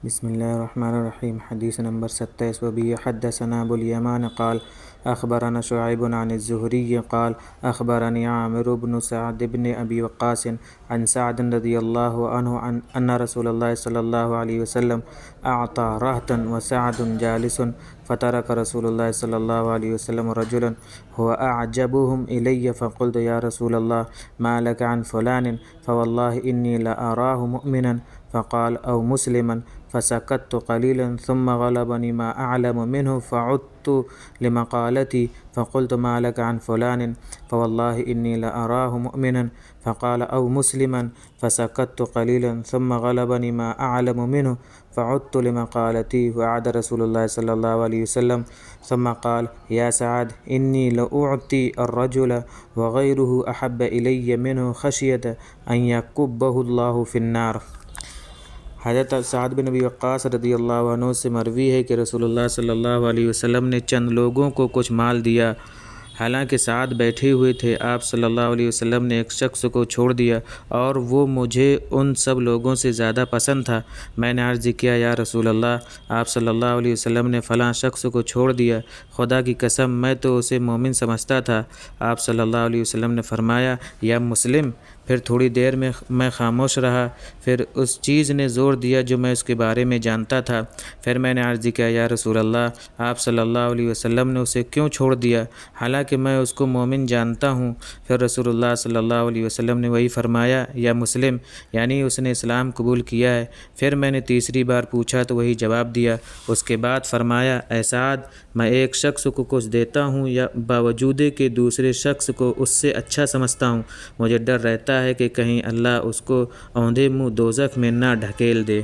بسم الله الرحمن الرحيم. حديث نمبر 27. وبه حدثنا أبو اليمان قال أخبرنا شعيب عن الزهري قال أخبرني عامر بن سعد بن أبي وقاص عن سعد رضي الله عنه أن رسول الله صلى الله عليه وسلم أعطى رهطا وسعد جالس، فترك رسول الله صلى الله عليه وسلم رجلا هو أعجبهم إلي، فقلت يا رسول الله ما لك عن فلان؟ فوالله إني لأراه مؤمنا. فقال أو مسلما. فسكت قليلا ثم غلبني ما أعلم منه، فعدت لمقالتي فقلت ما لك عن فلان؟ فوالله إني لأراه مؤمنا. فقال أو مسلما. فسكت قليلا ثم غلبني ما أعلم منه، فعدت لمقالتي. وعد رسول الله صلى الله عليه وسلم ثم قال يا سعد إني لأعطي الرجل وغيره أحب إلي منه خشية أن يكبه الله في النار۔ حضرت سعد بن ابی وقاص رضی اللہ عنہ سے مروی ہے کہ رسول اللہ صلی اللہ علیہ وسلم نے چند لوگوں کو کچھ مال دیا، حالانکہ سعد بیٹھے ہوئے تھے۔ آپ صلی اللہ علیہ وسلم نے ایک شخص کو چھوڑ دیا اور وہ مجھے ان سب لوگوں سے زیادہ پسند تھا۔ میں نے عرض کیا یا رسول اللہ، آپ صلی اللہ علیہ وسلم نے فلاں شخص کو چھوڑ دیا، خدا کی قسم میں تو اسے مومن سمجھتا تھا۔ آپ صلی اللہ علیہ وسلم نے فرمایا یا مسلم۔ پھر تھوڑی دیر میں خاموش رہا، پھر اس چیز نے زور دیا جو میں اس کے بارے میں جانتا تھا۔ پھر میں نے عرض کیا یا رسول اللہ، آپ صلی اللہ علیہ وسلم نے اسے کیوں چھوڑ دیا حالانکہ میں اس کو مومن جانتا ہوں؟ پھر رسول اللہ صلی اللہ علیہ وسلم نے وہی فرمایا یا مسلم، یعنی اس نے اسلام قبول کیا ہے۔ پھر میں نے تیسری بار پوچھا تو وہی جواب دیا۔ اس کے بعد فرمایا اے سعد، میں ایک شخص کو کچھ دیتا ہوں یا باوجود کہ دوسرے شخص کو اس سے اچھا سمجھتا ہوں، مجھے ڈر رہتا ہے کہ کہیں اللہ اس کو اوندھے منہ دوزخ میں نہ ڈھکیل دے۔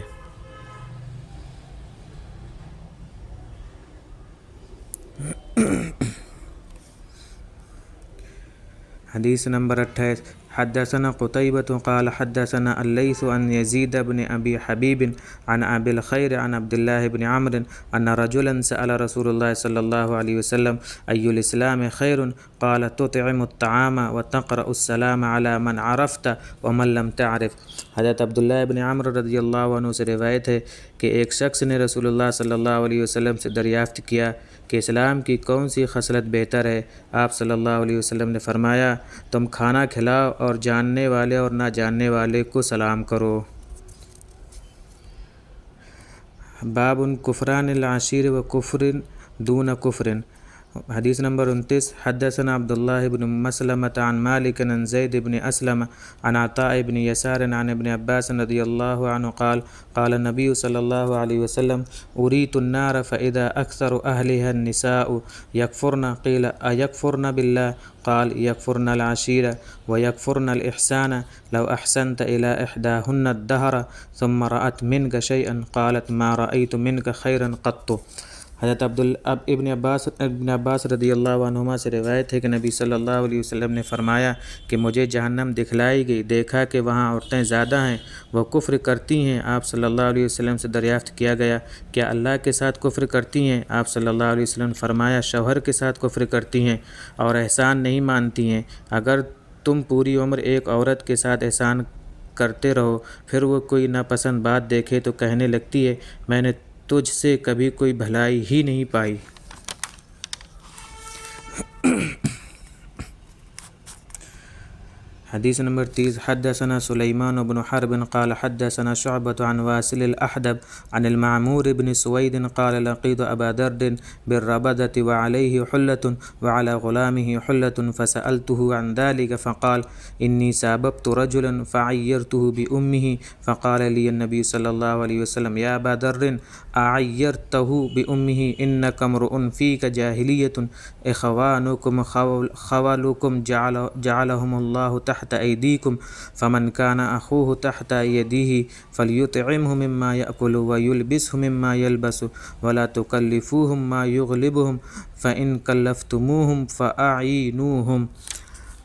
حدیث نمبر 28۔ حدثنا قتيبة قال حدثنا الليث عن يزيد بن أبي حبيب عن أبي الخير عن عبد الله بن عمرو أن رجلا سأل رسول الله صلى الله عليه وسلم أي الإسلام خير؟ قال تطعم الطعام وتقرأ السلام على من عرفت ومن لم تعرف۔ حضرت عبداللہ ابن عمرو رضی اللہ عنہ سے روایت ہے کہ ایک شخص نے رسول اللہ صلی اللہ علیہ وسلم سے دریافت کیا کہ اسلام کی کون سی خصلت بہتر ہے؟ آپ صلی اللہ علیہ وسلم نے فرمایا تم کھانا کھلاؤ اور جاننے والے اور نہ جاننے والے کو سلام کرو۔ باب کفران العشیر و کفر دون کفر۔ حدیث نمبر 29۔ حدثنا عبداللہ بن مسلمة عن مالک عن زید بن اسلم عن عطاء بن یسار عن ابن عباس رضی اللہ عنہ قال قال النبی صلی اللہ علیہ وسلم اریت النار فاذا اکثر اہلها النساء یکفرن قیل ایکفرن باللہ قال یکفرن العشیر ویکفرن الاحسان لو احسنت الى احداهن الدهر ثم رأت منك شيئا قالت ما رأيت منك خيرا قط۔ حضرت ابن عباس رضی اللہ عنہما سے روایت ہے کہ نبی صلی اللہ علیہ وسلم نے فرمایا کہ مجھے جہنم دکھلائی گئی، دیکھا کہ وہاں عورتیں زیادہ ہیں، وہ کفر کرتی ہیں۔ آپ صلی اللہ علیہ وسلم سے دریافت کیا گیا کیا اللہ کے ساتھ کفر کرتی ہیں؟ آپ صلی اللہ علیہ وسلم نے فرمایا شوہر کے ساتھ کفر کرتی ہیں اور احسان نہیں مانتی ہیں۔ اگر تم پوری عمر ایک عورت کے ساتھ احسان کرتے رہو، پھر وہ کوئی ناپسند بات دیکھے تو کہنے لگتی ہے میں نے تجھ سے کبھی کوئی بھلائی ہی نہیں پائی۔ حدیث نمبر 30۔ حدثنا سلیمان بن حرب قال حدثنا شعبة عن واصل الأحدب عن المعمور بن سويد قال لقيت أبا درد بالربذة وعليه حلة وعلى غلامه حلة فسألته عن ذلك فقال إني ساببت رجلا فعيرته بأمه فقال لي النبي صلى الله عليه وسلم يا أبا در أعيرته بأمه إنك امرؤ فيك جاهلية إخوانكم خولكم جعلهم الله تحت أيديكم فمن كان أخوه تحت يديه فليطعمه مما يأكل ويلبسه مما يلبس ولا تكلفوهم ما يغلبهم فإن كلفتموهم فأعينوهم۔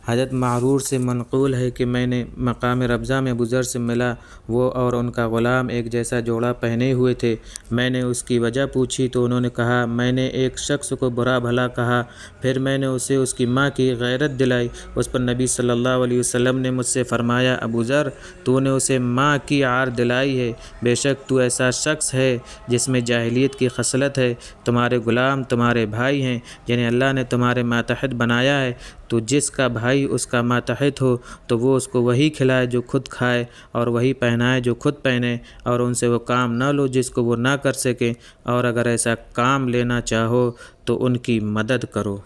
حضرت معرور سے منقول ہے کہ میں نے مقام ربضہ میں ابو ذر سے ملا، وہ اور ان کا غلام ایک جیسا جوڑا پہنے ہوئے تھے۔ میں نے اس کی وجہ پوچھی تو انہوں نے کہا میں نے ایک شخص کو برا بھلا کہا، پھر میں نے اسے اس کی ماں کی غیرت دلائی۔ اس پر نبی صلی اللہ علیہ وسلم نے مجھ سے فرمایا ابو ذر تو نے اسے ماں کی عار دلائی ہے، بے شک تو ایسا شخص ہے جس میں جاہلیت کی خصلت ہے، تمہارے غلام تمہارے بھائی ہیں، یعنی اللہ نے تمہارے ماتحت بنایا ہے، تو جس کا بھائی اس کا ماتحت ہو تو وہ اس کو وہی کھلائے جو خود کھائے، اور وہی پہنائے جو خود پہنے، اور ان سے وہ کام نہ لو جس کو وہ نہ کر سکیں، اور اگر ایسا کام لینا چاہو تو ان کی مدد کرو۔